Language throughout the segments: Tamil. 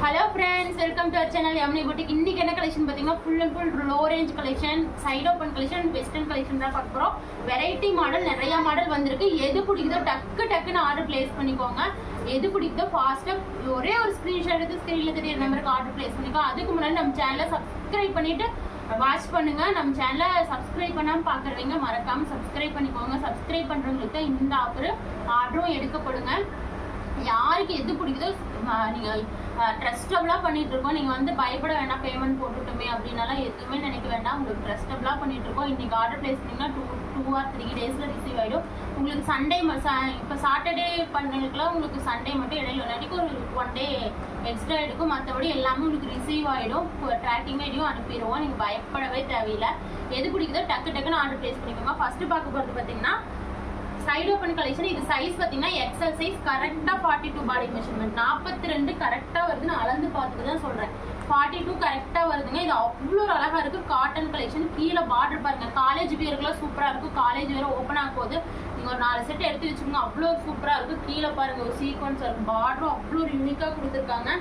Hello friends, welcome to our channel Yamini Boutique. இன்னைக்கு என்ன கலெக்ஷன் பாத்தீங்கன்னா full and full low range collection, side open collection, western collection தான் பார்க்க போறோம். வெரைட்டி மாடல் நிறைய மாடல் வந்திருக்கு. எது பிடிக்குதோ டக்குன்னு ஆர்டர் பிளேஸ் பண்ணிக்கோங்க. எது பிடிக்குதோ ஃபாஸ்டா ஒரே ஒரு ஸ்கிரீன்ஷாட் எடுத்து ஸ்கிரீன்ல தெரிய நம்பருக்கு ஆர்டர் பிளேஸ் பண்ணிக்கோ. அதுக்கு முன்னாடி நம்ம சேனலை சப்ஸ்கிரைப் பண்ணிட்டு வாட்ச் பண்ணுங்க. நம்ம சேனலை சப்ஸ்கிரைப் பண்ணாம பாக்குறவங்க மறக்காம சப்ஸ்கிரைப் பண்ணிக்கோங்க. சப்ஸ்கிரைப் பண்றவங்களுக்கு இந்த ஆர்டரும் எடுக்கப்படுங்க. யாருக்கு எது பிடிக்குதோ நீங்க ட்ரஸ்டபிளா பண்ணிட்டு இருக்கோம். நீங்க வந்து பயப்பட வேண்டாம், பேமெண்ட் போட்டுட்டோமே அப்படின்னாலாம் எதுவுமே நினைக்க வேண்டாம். உங்களுக்கு ட்ரஸ்டபிளா பண்ணிட்டு இருக்கோம். இன்னைக்கு ஆர்டர் பிளேஸ் பண்ணீங்கன்னா 2 or 3 daysல ரிசீவ் ஆயிடும். உங்களுக்கு சண்டே இப்போ சாட்டர்டே பண்ணுறதுக்குலாம் உங்களுக்கு சண்டே மட்டும் இடையில இல்லாட்டிக்கு ஒரு 1 day எக்ஸ்ட்ரா எடுக்கும். மற்றபடி எல்லாமே உங்களுக்கு ரிசீவ் ஆயிடும். ட்ராக்கிங் ஐடியும் அனுப்பிடுவோம். நீங்க பயப்படவே தேவையில்லை. எது பிடிக்குதோ டக்குன்னு ஆர்டர் பிளேஸ் பண்ணிக்கோங்க. ஃபர்ஸ்ட் பார்க்க போறது பாத்தீங்கன்னா சைடு ஓப்பன் கலெக்ஷன். இது சைஸ் பாத்தீங்கன்னா எக்ஸல் சைஸ், கரெக்டா 42 பாடி மெஷர்மெண்ட். 42 கரெக்டா வருதுன்னு அளந்து பார்த்துட்டு தான் சொல்றேன். 42 கரெக்டா வருதுங்க. இது அவ்வளோ அழகா இருக்கு. Cotton collection. கீழே பார்டர் பாருங்க. காலேஜ் வியருக்குலாம் சூப்பரா இருக்கும். காலேஜ் வேற ஓப்பன் ஆக போகுது. நீங்க ஒரு 4 செட் எடுத்து வச்சுக்கோங்க. அவ்வளோ சூப்பரா இருக்கு. கீழே பாருங்க ஒரு சீக்வன்ஸ் இருக்கு. பார்டரும் அவ்வளோ யூனிக்கா கொடுத்துருக்காங்க.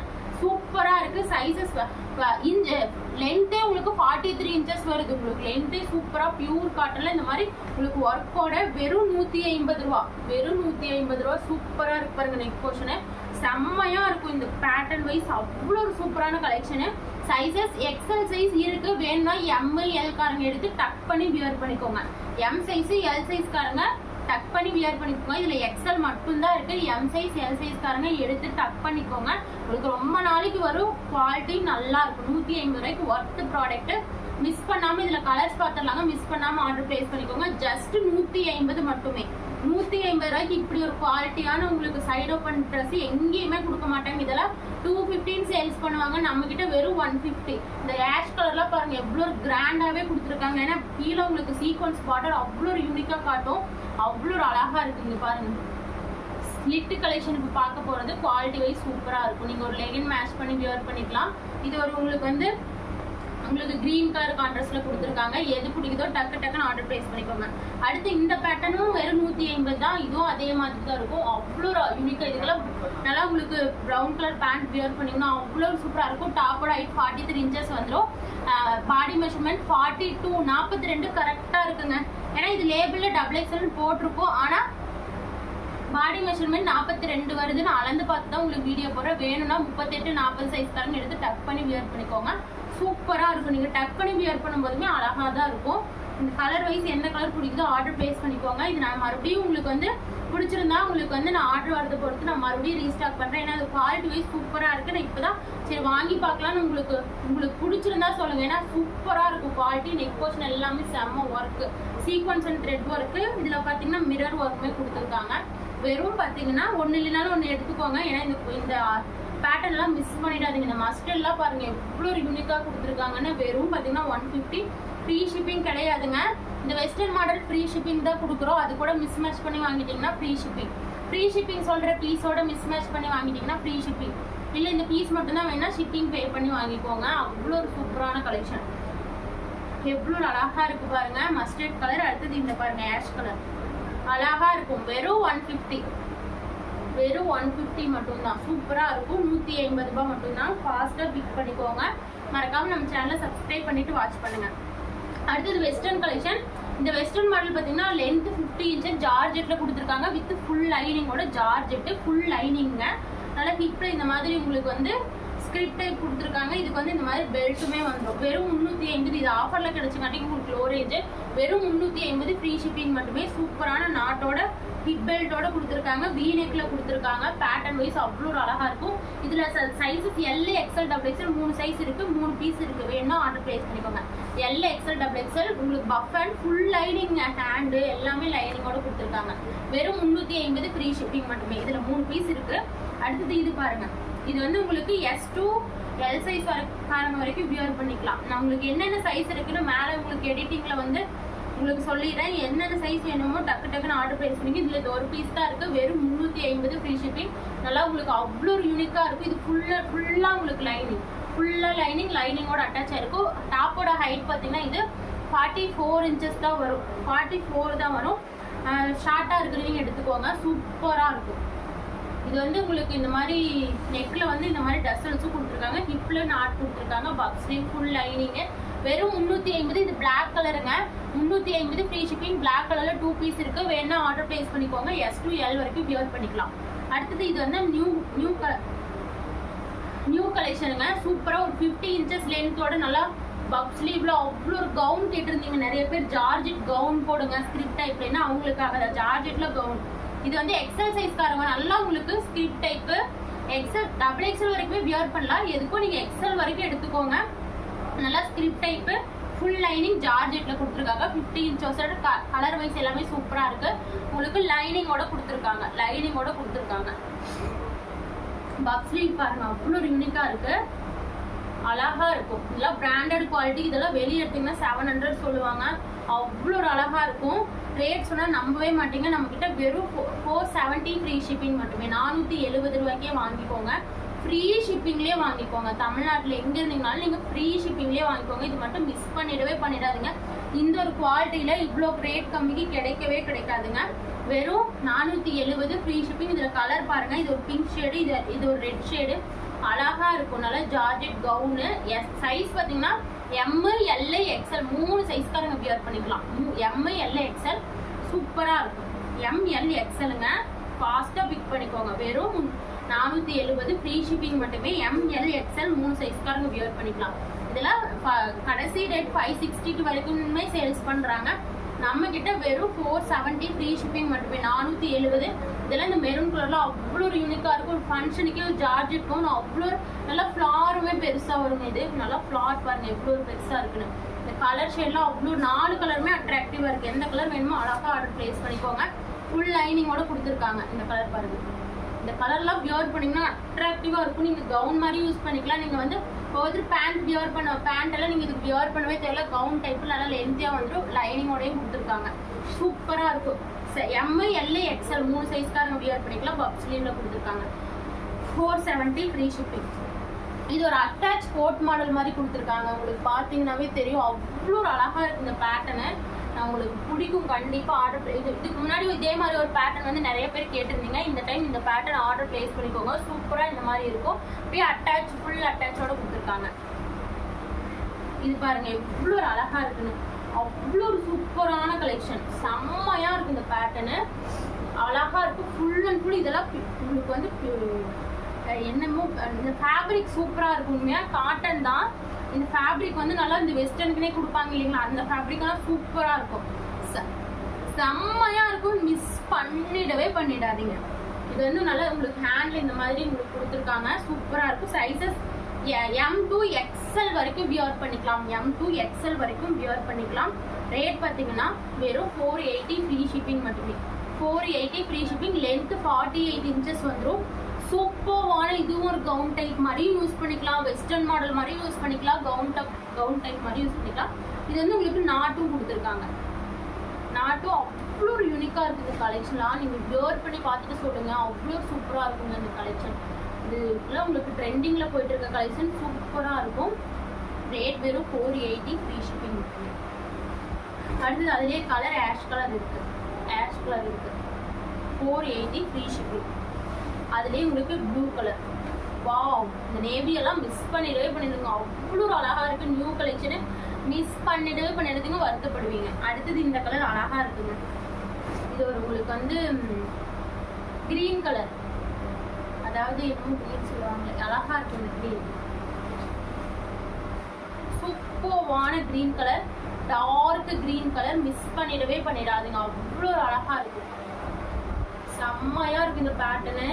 சூப்பரா இருக்கு. சைசஸ் லென்த்தே உங்களுக்கு 43 inches வருது. உங்களுக்கு லென்த்தே சூப்பரா பியூர் காட்டன்ல இந்த மாதிரி உங்களுக்கு ஒர்க்கோட வெறும் 150 ரூபா. வெறும் 150 ரூபா. சூப்பரா இருக்கு பாருங்க. நெக் போர்ஷனு செம்மையா இருக்கும். இந்த பேட்டர்ன் வைஸ் அவ்வளோ ஒரு சூப்பரான கலெக்ஷனு. சைசஸ் எக்ஸல் சைஸ் இருக்கு. வேணும்னா ML காரங்க எடுத்து டக் பண்ணி வியர் பண்ணிக்கோங்க. M சைஸ் L சைஸ் காரங்க டக் பண்ணி வியர் பண்ணிக்கோங்க. இதுல எக்ஸல் மட்டும்தான் இருக்கு. M சைஸ் L சைஸ் காரங்க எடுத்து டக் பண்ணிக்கோங்க. உங்களுக்கு ரொம்ப நாளைக்கு வரும். குவாலிட்டி நல்லா இருக்கும். 150 ரூபாய்க்கு ஒர்த் ப்ராடக்ட். மிஸ் பண்ணாம இதுல கலர்ஸ் பார்த்துடலாங்க. மிஸ் பண்ணாம ஆர்டர் பிளேஸ் பண்ணிக்கோங்க. ஜஸ்ட் 150 மட்டுமே. 150 ரூபாய்க்கு இப்படி ஒரு குவாலிட்டியான உங்களுக்கு சைடு ஓப்பன் ட்ரெஸ் எங்கேயுமே கொடுக்க மாட்டாங்க. இதெல்லாம் 215 சேல்ஸ் பண்ணுவாங்க. நம்ம கிட்ட வெறும் 150. இந்த ஆஷ் கலர்லாம் பாருங்க எவ்வளவு கிராண்டாவே கொடுத்துருக்காங்க. ஏன்னா கீழே உங்களுக்கு சீக்வன்ஸ் பார்டர் அவ்வளோ யூனிக்கா காட்டும். அவ்வளோ அழகா இருக்குங்க பாருங்க. ஸ்லிட் கலெக்ஷன் இப்போ பார்க்க போறது குவாலிட்டி வைஸ் சூப்பரா இருக்கும். நீங்க ஒரு லெகின் மேட்ச் பண்ணி வியர் பண்ணிக்கலாம். இது ஒரு உங்களுக்கு கிரீன் கலர் கான்ட்ராஸ்ட்ல கொடுத்துருக்காங்க. எது பிடிக்குதோ டக்குன்னு ஆர்டர் பிளேஸ் பண்ணிக்கோங்க. அடுத்து இந்த பேட்டர்னும் வெறும் 150 தான். இதுவும் அதே மாதிரி தான் இருக்கும். அவ்வளோ யூனிக்கா. இதுக்கெல்லாம் நல்லா உங்களுக்கு ப்ரௌன் கலர் பேண்ட் வியர் பண்ணிங்கன்னா அவ்வளோ சூப்பரா இருக்கும். டாப்போட ஹைட் 43 inches வந்துடும். பாடி மெஷர்மெண்ட் 42 42 கரெக்டா இருக்குங்க. ஏன்னா இது லேபிள்ல XXL போட்டிருக்கும். ஆனா பாடி மெஷர்மெண்ட் 42 வருதுன்னு அளந்து பார்த்து தான் உங்களுக்கு வீடியோ போடுறேன். வேணும்னா 38 40 சைஸ் காரங்க எடுத்து டக் பண்ணி வியர் பண்ணிக்கோங்க. சூப்பரா இருக்கும். நீங்க டக் பண்ணி வியர் பண்ணும்போதுமே அழகா தான் இருக்கும். இந்த கலர் வைஸ் என்ன கலர் பிடிக்குதோ ஆர்டர் பிளேஸ் பண்ணிக்கோங்க. இது நான் மறுபடியும் உங்களுக்கு வந்து பிடிச்சிருந்தா உங்களுக்கு வந்து நான் ஆர்டர் வரதை பொறுத்து நான் மறுபடியும் ரீஸ்டாக் பண்றேன். ஏன்னா அது குவாலிட்டி வைஸ் சூப்பரா இருக்கு. நான் இப்பதான் சரி வாங்கி பார்க்கலாம்னு உங்களுக்கு பிடிச்சிருந்தா சொல்லுங்க. ஏன்னா சூப்பரா இருக்கும் குவாலிட்டி. நெக் போர்ஷன் எல்லாமே செம்ம work. Sequence and thread work. இதுல பாத்தீங்கன்னா மிரர் ஒர்க்குமே கொடுத்துருக்காங்க. வெறும் பாத்தீங்கன்னா ஒன்னு இல்லைனாலும் ஒன்னு எடுத்துக்கோங்க. ஏன்னா இந்த பேட்டர்ன் எல்லாம் மிஸ் பண்ணிடாதீங்க. இந்த மஸ்ட் எல்லாம் பாருங்க எவ்வளவு யூனிக்கா கொடுத்துருக்காங்கன்னா வெறும் பாத்தீங்கன்னா 150. ஃப்ரீ ஷிப்பிங் கிடையாதுங்க. இந்த வெஸ்டர்ன் மாடல் ஃப்ரீ ஷிப்பிங் தான் கொடுக்குறோம். அது கூட மிஸ் மேட்ச் பண்ணி வாங்கிட்டீங்கன்னா ஃப்ரீ ஷிப்பிங். ஃப்ரீ ஷிப்பிங் சொல்ற பீஸோட மிஸ் மேட்ச் பண்ணி வாங்கிட்டீங்கன்னா ஃப்ரீ ஷிப்பிங். இல்ல இந்த பீஸ் மட்டும் தான் வேணா ஷிப்பிங் பே பண்ணி வாங்கிக்கோங்க. அவ்வளோ ஒரு சூப்பரான கலெக்ஷன். எவ்வளவு அழகா இருக்கு பாருங்க. Mustard colour. அடுத்தது இந்த பாருங்க ஆஷ் கலர் அழகா இருக்கும். வெறும் 150. வெறும் 150 மட்டும்தான். சூப்பரா இருக்கும். 150 ரூபாய் மட்டும்தான். ஃபாஸ்டா பிக் பண்ணிக்கோங்க. மறக்காம நம்ம சேனலை சப்ஸ்கிரைப் பண்ணிட்டு வாட்ச் பண்ணுங்க. அடுத்தது வெஸ்டர்ன் கலெக்ஷன். இந்த வெஸ்டர்ன் மாடல் பாத்தீங்கன்னா லென்த் 50 inches ஜார்ஜெட்ல கொடுத்துருக்காங்க. வித் ஃபுல் லைனிங்கோட ஜார்ஜெட் ஃபுல் லைனிங்க. நல்லா ஹிப்ல இந்த மாதிரி உங்களுக்கு வந்து ஸ்கிரிப்ட் டைப் கொடுத்துருக்காங்க. இதுக்கு வந்து இந்த மாதிரி பெல்ட்டுமே வந்துடும். வெறும் 350. இது ஆஃபர்ல கிடைச்சங்காட்டி உங்களுக்கு லோ ரேஞ்ச். வெறும் 350 ஃப்ரீ ஷிப்பிங் மட்டுமே. சூப்பரான நாட்டோட ஹிப் பெல்ட்டோட கொடுத்துருக்காங்க. வி நெக்ல கொடுத்துருக்காங்க. பேட்டர்ன் வைஸ் அவ்வளோ அழகா இருக்கும். இதுல sizes L XL XXL 3 size இருக்கு. 3 பீஸ் இருக்கு. வேணும்னா ஆர்டர் பிளேஸ் பண்ணிக்கோங்க. L XL XXL உங்களுக்கு puff and full lining hand எல்லாமே லைனிங்கோட கொடுத்துருக்காங்க. வெறும் 350 ஃப்ரீ ஷிப்பிங் மட்டுமே. இதுல 3 பீஸ் இருக்கு. அடுத்தது இது பாருங்க. இது வந்து உங்களுக்கு S to L சைஸ் வரைக்கும் வியர் பண்ணிக்கலாம். நான் உங்களுக்கு என்னென்ன சைஸ் இருக்குன்னு மேல உங்களுக்கு எடிட்டிங்ல வந்து உங்களுக்கு சொல்லிடுறேன். என்னென்ன சைஸ் வேணுமோ டக்குன்னு ஆர்டர் பிளேஸ் பண்ணி. இதுல இது ஒரு பீஸ் தான் இருக்கு. வெறும் 350 ஃப்ரீ ஷிப்பிங். நல்லா உங்களுக்கு அவ்வளோ யூனிக்கா இருக்கும். இது ஃபுல்லா உங்களுக்கு லைனிங். ஃபுல்லா லைனிங்கோட அட்டாச் ஆயிருக்கும். டாப்போட ஹைட் பாத்தீங்கன்னா இது 44 inches தான் வரும். 44 தான் வரும். ஷார்ட்டா இருக்கிறவங்க எடுத்துக்கோங்க. சூப்பரா இருக்கும். இது வந்து உங்களுக்கு இந்த மாதிரி நெக்ல வந்து இந்த மாதிரி டசல்ஸும் கொடுத்துருக்காங்க, ஹிப்ல நாட் கொடுத்துருக்காங்க, பப் ஸ்லீவ் ஃபுல் லைனிங்கு. வெறும் 350. இது பிளாக் கலருங்க, 350 ஃப்ரீ ஷிப்பிங். பிளாக் கலர்ல 2 பீஸ் இருக்கு, வேணா ஆர்டர் பிளேஸ் பண்ணிக்கோங்க. S to L வரைக்கும் வியர் பண்ணிக்கலாம். அடுத்தது இது வந்து நியூ கலெக்ஷனுங்க. சூப்பரா ஒரு 50 இன்ச்சஸ் லென்த்தோட நல்லா பப் ஸ்லீவ்ல அவ்வளோ ஒரு கவுன் கேட்டிருந்தீங்க நிறைய பேர். ஜார்ஜெட் கவுன் போடுங்க ஸ்கிரிப்ட் டைப்லன்னா அவங்களுக்காக ஜார்ஜெட்ல கவுன். இது வந்து எக்ஸல் சைஸ்காரங்க நல்லா உங்களுக்கு script type XL double XL வரைக்குமே வியர் பண்ணலாம். எதுக்கும் நீங்க எக்ஸல் வரைக்கும் எடுத்துக்கோங்க. நல்லா ஸ்கிரிப்ட் டைப்பு ஃபுல் லைனிங் ஜார்ஜெட்ல கொடுத்துருக்காங்க. 50 இன்ச்சஸோட கலர் வைஸ் எல்லாமே சூப்பரா இருக்கு. உங்களுக்கு லைனிங்கோட கொடுத்துருக்காங்க. பப் ஸ்லீவ் பாருங்க அவ்வளோ யூனிக்கா இருக்கு, அழகா இருக்கும். இதெல்லாம் பிராண்டட் குவாலிட்டி. இதெல்லாம் வெளியே எடுத்தீங்கன்னா 700 சொல்லுவாங்க, அவ்வளோ ஒரு அழகா இருக்கும். ரேட் சொன்னா நம்பவே மாட்டீங்க. நம்ம கிட்ட வெறும் 470 ஃப்ரீ ஷிப்பிங் மட்டுமே. 470 ரூபாய்க்கே வாங்கிக்கோங்க. ஃப்ரீ ஷிப்பிங்லேயே வாங்கிக்கோங்க. தமிழ்நாட்டில் எங்க இருந்தீங்கனாலும் நீங்க ஃப்ரீ ஷிப்பிங்லேயே வாங்கிக்கோங்க. இது மட்டும் மிஸ் பண்ணிடாதீங்க. இந்த ஒரு குவாலிட்டியில இவ்வளோ ரேட் கம்மிக்கு கிடைக்காதுங்க. வெறும் 470 ஃப்ரீ ஷிப்பிங். இதுல கலர் பாருங்க, இது ஒரு பிங்க் ஷேடு, இது ஒரு ரெட் ஷேடு, அழகா இருக்கும். நல்லா ஜார்ஜெட் கவுனு. சைஸ் பாத்தீங்கன்னா ML XL 3 சைஸ்காரங்க வியர் பண்ணிக்கலாம். ML XL சூப்பரா இருக்கும். ML XLங்க ஃபாஸ்டா பிக் பண்ணிக்கோங்க. வெறும் 470 ஃப்ரீ ஷிப்பிங் மட்டுமே. ML XL 3 சைஸ்காரங்க வியர் பண்ணிக்கலாம். இதெல்லாம் கடைசி ரேட் 560 வரைக்குமே சேல்ஸ் பண்றாங்க. நம்ம கிட்ட வெறும் 470 ஃப்ரீ ஷிப்பிங் மட்டுமே. 470. இதெல்லாம் இந்த மெரூன் கலர்ல அவ்வளோ ஒரு யூனிக்கா இருக்கும். ஒரு ஃபங்க்ஷனுக்கே ஒரு ஜார்ஜெட் கவுன் அவ்வளோ நல்லா ஃப்ளாருமே பெருசா வருங்க. இது நல்லா ஃப்ளார் பாருங்க எவ்வளோ ஒரு பெருசா இருக்குன்னு. இந்த கலர் ஷேட்லாம் அவ்வளோ 4 கலருமே அட்ராக்டிவா இருக்கு. எந்த கலர் வேணுமோ அழகா ஆர்டர் பிளேஸ் பண்ணிக்கோங்க. ஃபுல் லைனிங்கோட கொடுத்துருக்காங்க. இந்த கலர் பாருங்க, இந்த கலர்லாம் வியர் பண்ணீங்கன்னா அட்ராக்டிவா இருக்கும். நீங்க கவுன் மாதிரி யூஸ் பண்ணிக்கலாம். நீங்க வந்து ஒரு பேண்ட் வியர் பண்ண பேண்ட் எல்லாம் நீங்க இதுக்கு வியர் பண்ணவே தெரியல. கவுன் டைப்ல நல்லா லென்த்தியா வந்துடும். லைனிங்கோடயும் கொடுத்துருக்காங்க. சூப்பரா இருக்கும். ML XL 3 சைஸ்காரங்க வியர் பண்ணிக்கலாம். பப் ஸ்லீவ்ல கொடுத்துருக்காங்க. 470 ஃப்ரீ ஷிப்பிங். இது ஒரு அட்டாச் கோட் மாடல் மாதிரி கொடுத்துருக்காங்க. உங்களுக்கு பார்த்தீங்கன்னாவே தெரியும் அவ்வளோ ஒரு அழகா இருக்கு இந்த பேட்டர்னு. உங்களுக்கு பிடிக்கும் கண்டிப்பா. ஆர்டர் இதுக்கு முன்னாடி இதே மாதிரி ஒரு பேட்டர்ன் வந்து நிறைய பேர் கேட்டிருந்தீங்க. இந்த டைம் இந்த பேட்டர்ன் ஆர்டர் பிளேஸ் பண்ணிக்கோங்க. சூப்பரா இந்த மாதிரி இருக்கும். அப்படியே அட்டாச் ஃபுல் அட்டாச்சோட கொடுத்துருக்காங்க. இது பாருங்க எவ்வளோ ஒரு அழகா இருக்குன்னு. அவ்வளோ ஒரு சூப்பரான கலெக்ஷன். செம்மையா இருக்கு இந்த பேட்டர்னு, அழகா இருக்கும். ஃபுல் அண்ட் ஃபுல் இதெல்லாம் உங்களுக்கு வந்து என்னமோ இந்த ஃபேப்ரிக் சூப்பரா இருக்கும். உண்மையா காட்டன் தான். இந்த ஃபேப்ரிக் வந்து நல்லா இந்த வெஸ்டர்னுக்குனே கொடுப்பாங்க இல்லைங்களா, அந்த ஃபேப்ரிக்லாம் சூப்பரா இருக்கும். செம்மையா இருக்கும். மிஸ் பண்ணிடாதீங்க. இது வந்து நல்லா உங்களுக்கு ஹேண்ட்ல இந்த மாதிரி உங்களுக்கு கொடுத்துருக்காங்க. சூப்பரா இருக்கும். சைசஸ் M to XL வரைக்கும் வியர் பண்ணிக்கலாம். M to XL வரைக்கும் வியர் பண்ணிக்கலாம். ரேட் பார்த்தீங்கன்னா வெறும் 480 ஃப்ரீ ஷிப்பிங் மட்டுமே. 480 ஃப்ரீ ஷிப்பிங். லென்த் 48 இன்ச்சஸ் வந்துடும். சூப்பரான இதுவும் ஒரு கவுன் டைப் மாதிரி யூஸ் பண்ணிக்கலாம். வெஸ்டர்ன் மாடல் மாதிரி யூஸ் பண்ணிக்கலாம். கவுன் டைப் மாதிரி யூஸ் பண்ணிக்கலாம். இது வந்து உங்களுக்கு நாட்டும் கொடுத்துருக்காங்க. நாட்டும் அவ்வளோ ஒரு யூனிக்கா இருக்கு இந்த கலெக்ஷன்லாம். நீங்க வியர் பண்ணி பார்த்துட்டு சொல்லுங்க, அவ்வளோ சூப்பரா இருக்குங்க இந்த கலெக்ஷன். இதுல உங்களுக்கு ட்ரெண்டிங்ல போயிட்டு இருக்க கலெக்ஷன் சூப்பரா இருக்கும். ரேட் வெறும் 480 ஃப்ரீ ஷிப்பிங். அடுத்தது அதுலயே கலர் ஆஷ் கலர் இருக்கு. 480 ஃப்ரீ ஷிப்பிங். அதுலயே உங்களுக்கு ப்ளூ கலர். வாவ், இந்த நேவி எல்லாம் மிஸ் பண்ணிடுங்க. அவ்வளோ ஒரு அழகா இருக்கு. நியூ கலெக்ஷனு மிஸ் பண்ணிடுங்க, வருத்தப்படுவீங்க. அடுத்தது இந்த கலர் அழகா இருக்குங்க. இது ஒரு உங்களுக்கு வந்து கிரீன் கலர், அதாவது இன்னும் கிரீன் சொல்லுவாங்க, அழகா இருக்கு இந்த கிரீன். சூப்பரான green colour, dark green colour. Miss பண்ணிடாதீங்க. அவ்வளோ ஒரு அழகா இருக்கு. செம்மையா இருக்கு இந்த பேட்டர்னு.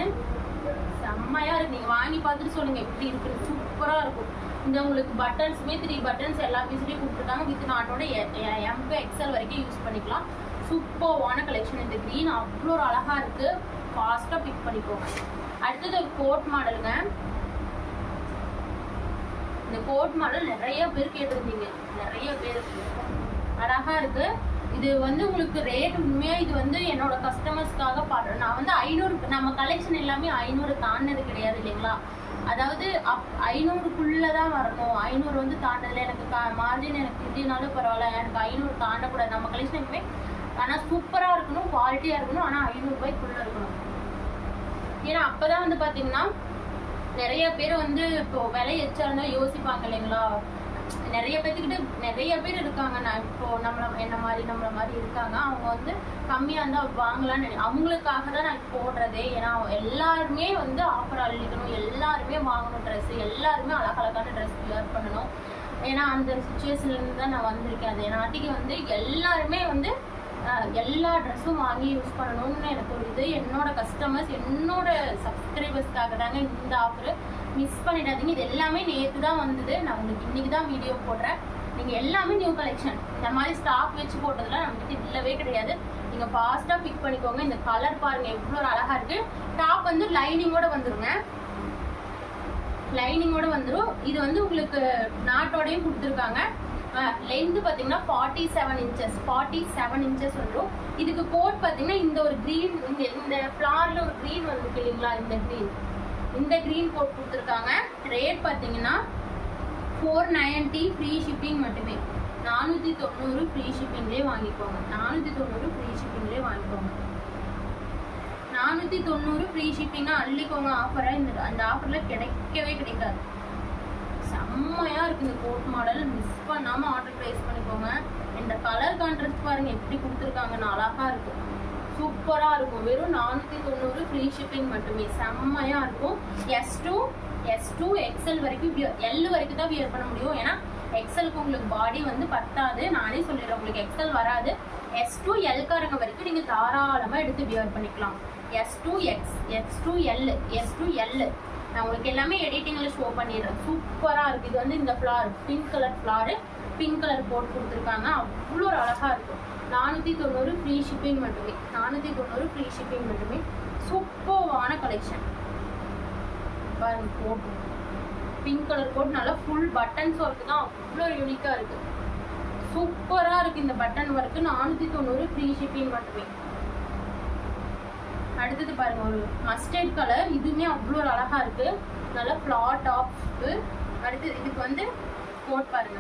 செம்மையா இருக்கு. நீங்க வாங்கி பார்த்துட்டு சொல்லுங்க எப்படி இருக்கு. சூப்பரா இருக்கும். இந்த உங்களுக்கு பட்டன்ஸுமே 3 பட்டன்ஸ் எல்லா பீஸ்லயும் கொடுத்துருக்காங்க. வித் நாட்டோட M to XL வரைக்கும் யூஸ் பண்ணிக்கலாம். சூப்பரான கலெக்ஷன். இந்த கிரீன் அவ்வளோ ஒரு அழகா இருக்கு. ஃபாஸ்டா பிக் பண்ணிக்கோங்க. அடுத்தது ஒரு கோட் மாடலுங்க. இந்த கோட் மாடல் நிறைய பேர் கேட்டிருந்தீங்க. நிறைய பேர் அழகா இருக்கு. இது வந்து உங்களுக்கு ரேட் உண்மையா இது வந்து என்னோட கஸ்டமர்ஸ்க்காக பாடுறேன். நான் வந்து 500, நம்ம கலெக்ஷன் எல்லாமே 500 தாண்டினது கிடையாது இல்லைங்களா. அதாவது 500க்குள்ளதான் வரணும். 500 வந்து தாண்டதுல எனக்கு மார்ஜின் எனக்கு இல்லைனாலும் பரவாயில்ல, எனக்கு 500 தாண்டக்கூடாது. நம்ம கலெக்ஷன் எப்பவுமே ஆனா சூப்பரா இருக்கணும், குவாலிட்டியா இருக்கணும். ஆனா 500 ரூபாய்க்குள்ள இருக்கணும். ஏன்னா அப்பதான் வந்து பாத்தீங்கன்னா நிறைய பேர் வந்து இப்போ விலை எச்சா இருந்தா யோசிப்பாங்க இல்லைங்களா. நிறைய பேர்த்துக்கிட்ட நிறைய பேர் இருக்காங்க. நான் இப்போ நம்மள மாதிரி இருக்காங்க. அவங்க வந்து கம்மியா இருந்தா வாங்கலாம்னு அவங்களுக்காக தான் நான் போடுறதே. ஏன்னா எல்லாருமே வந்து ஆஃபர் அள்ளிக்கணும், எல்லாருமே வாங்கணும் ட்ரெஸ், எல்லாருமே அழகழகான ட்ரெஸ் வியர் பண்ணணும். ஏன்னா அந்த சுச்சுவேஷன்ல இருந்து தான் நான் வந்திருக்கேன். அது நாட்டிக்கு வந்து எல்லாருமே வந்து எல்லா ட்ரெஸ்ஸும் வாங்கி யூஸ் பண்ணணும்னு எனக்கு ஒரு இது. என்னோட கஸ்டமர்ஸ், என்னோட சப்ஸ்கிரைபர்ஸ்க்காக தாங்க இந்த ஆஃபர். மிஸ் பண்ணிடாதீங்க. இது எல்லாமே நேற்று தான் வந்தது. நான் உங்களுக்கு இன்னைக்கு தான் வீடியோ போடுறேன். நீங்கள் எல்லாமே நியூ கலெக்ஷன். இந்த மாதிரி ஸ்டாக் வச்சு போட்டதுலாம் நம்மகிட்ட இல்லவே கிடையாது. நீங்கள் ஃபாஸ்ட்டாக பிக் பண்ணிக்கோங்க. இந்த கலர் பாருங்க எவ்வளோ அழகாக இருக்கு. டாப் வந்து லைனிங்கோட வந்துருங்க, லைனிங்கோட வந்துடும். இது வந்து உங்களுக்கு நாட்டோடையும் கொடுத்துருக்காங்க. லென்த் பார்த்தீங்கன்னா 47 இன்ச்சஸ், 47 இன்ச்சஸ் வந்துடும். இதுக்கு கோட் பார்த்தீங்கன்னா இந்த ஒரு க்ரீன், இந்த ஃப்ளாரில் ஒரு க்ரீன் வந்துருக்கு இல்லைங்களா, இந்த க்ரீன் கோட் கொடுத்துருக்காங்க. ரேட் பார்த்தீங்கன்னா 490 ஃப்ரீ ஷிப்பிங் மட்டுமே. 490 ஃப்ரீ ஷிப்பிங்லேயே வாங்கிக்கோங்க. 490 ஃப்ரீ ஷிப்பிங்லேயே வாங்கிக்கோங்க. 490 ஃப்ரீ ஷிப்பிங்காக அள்ளிக்கோங்க. ஆஃபராக அந்த ஆஃபரில் கிடைக்கவே கிடைக்காது. செம்மையா இருக்கு இந்த கோட் மாடல். மிஸ் பண்ணாம ஆர்டர் பிளேஸ் பண்ணிக்கோங்க. இந்த கலர் கான்ட்ராஸ்ட் பாருங்க எப்படி கொடுத்துருக்காங்கன்னு, அழகா இருக்கு, சூப்பரா இருக்கும். வெறும் 490 ஃப்ரீ ஷிப்பிங் மட்டுமே. செம்மையா இருக்கும். S2 XL வரைக்கும், L வரைக்கும் தான் வியர் பண்ண முடியும். ஏன்னா எக்ஸலுக்கு உங்களுக்கு பாடி வந்து பத்தாது. நானே சொல்லிடுறேன், உங்களுக்கு XL வராது. S2 L காரங்க வரைக்கும் நீங்க தாராளமா எடுத்து வியர் பண்ணிக்கலாம். S2 L நான் உங்களுக்கு எல்லாமே எடிட்டிங்ல ஷோ பண்ணிடுறேன். சூப்பரா இருக்கு. இது வந்து இந்த floral pink colour floral, pink colour போட்டு கொடுத்துருக்காங்க. அவ்வளோ ஒரு அழகா இருக்கும். 490 ஃப்ரீ ஷிப்பிங் மட்டுமே. 490 ஃப்ரீ ஷிப்பிங் மட்டுமே. சூப்பரான கலெக்ஷன் பாருங்க. கோட் பிங்க் கலர் கோட், நல்லா ஃபுல் பட்டன்ஸ் ஒர்க் தான். அவ்வளோ யூனிக்கா இருக்கு, சூப்பரா இருக்கு. இந்த பட்டன் ஒர்க் 490 ஃப்ரீ ஷிப்பிங் மட்டுமே. அடுத்தது பாருங்க ஒரு மஸ்டர்ட் கலர். இதுவுமே அவ்வளோ ஒரு அழகா இருக்கு. நல்லா ஃப்ளார் டாப். அடுத்து இதுக்கு வந்து கோட் பாருங்க,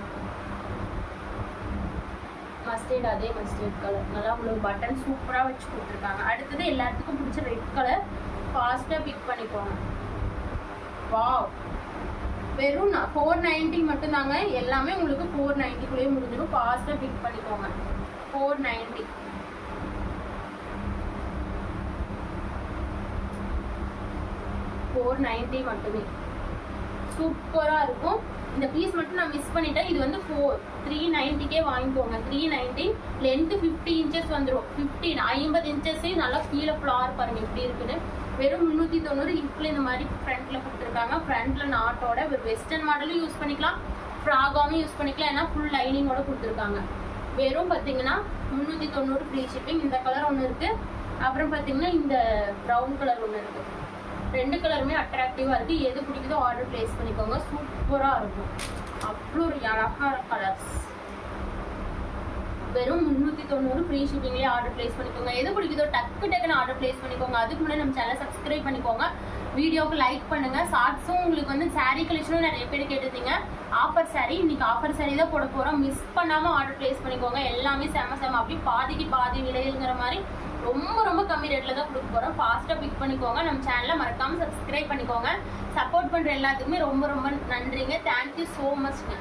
மஸ்டர்ட், அதே மஸ்டர்ட் கலர். நல்லா அவ்வளோ பட்டன் சூப்பரா வச்சு கொடுத்துருக்காங்க. அடுத்தது எல்லாத்துக்கும் பிடிச்ச ரெட் கலர். ஃபாஸ்டா பிக் பண்ணிக்கோங்க. வாவ், வெறும் 490 மட்டும் தாங்க. எல்லாமே உங்களுக்கு 490குள்ளேயே முடிஞ்சிடும். ஃபாஸ்டா பிக் பண்ணிக்கோங்க. 490 490 மட்டுமே. சூப்பரா இருக்கும். இந்த பீஸ் மட்டும் நான் மிஸ் பண்ணிட்டேன். இது வந்து 390கே வாங்கிக்கோங்க. 390. லென்த் 50 இன்ச்சஸ் வந்துடும். 50 இன்ச்சஸ். நல்லா கீழே ஃப்ளார் பாருங்க எப்படி இருக்குன்னு. வெறும் 390. இப்பல இந்த மாதிரி ஃப்ரண்ட்ல கொடுத்துருக்காங்க. ஃப்ரண்ட்ல நாட்டோட வெஸ்டர்ன் மாடலும் யூஸ் பண்ணிக்கலாம், ஃப்ராகாவும் யூஸ் பண்ணிக்கலாம். ஏன்னா ஃபுல் லைனிங்கோட கொடுத்துருக்காங்க. வெறும் பார்த்தீங்கன்னா 390 ஃப்ரீ ஷிப்பிங். இந்த கலர் ஒன்று இருக்கு. அப்புறம் பார்த்தீங்கன்னா இந்த ப்ரௌன் கலர் ஒன்று இருக்கு. ரெண்டு கலருமே அட்ராக்டிவா இருக்கு. எது பிடிக்குதோ ஆர்டர் பிளேஸ் பண்ணிக்கோங்க. சூப்பரா இருக்கும். அவ்வளோ ஒரு அழகா கலர்ஸ். வெறும் 390 ஃப்ரீ ஷிப்பிங்லேயே ஆர்டர் பிளேஸ் பண்ணிக்கோங்க. எது பிடிக்குதோ டக்குன்னு ஆர்டர் பிளேஸ் பண்ணிக்கோங்க. அதுக்கு முன்னாடி நம்ம சேனலை சப்ஸ்கிரைப் பண்ணிக்கோங்க. வீடியோக்கு லைக் பண்ணுங்க. ஷார்ட்ஸும் உங்களுக்கு வந்து சாரீ கலெக்ஷனும் நிறைய பேர் கேட்டிருந்தீங்க. ஆஃபர் சாரீ, இன்னைக்கு ஆஃபர் சாரீ தான் போட போறோம். மிஸ் பண்ணாம ஆர்டர் பிளேஸ் பண்ணிக்கோங்க. எல்லாமே செம அப்படி பாதிக்கு பாதி விலைங்கிற மாதிரி ரொம்ப கம்மி ரேட்ல தான் கொடுக்க போறோம். ஃபாஸ்டா பிக் பண்ணிக்கோங்க. நம்ம சேனலை மறக்காம சப்ஸ்கிரைப் பண்ணிக்கோங்க. சப்போர்ட் பண்ற எல்லாத்துக்குமே ரொம்ப நன்றிங்க. Thank you so மச்ங்க.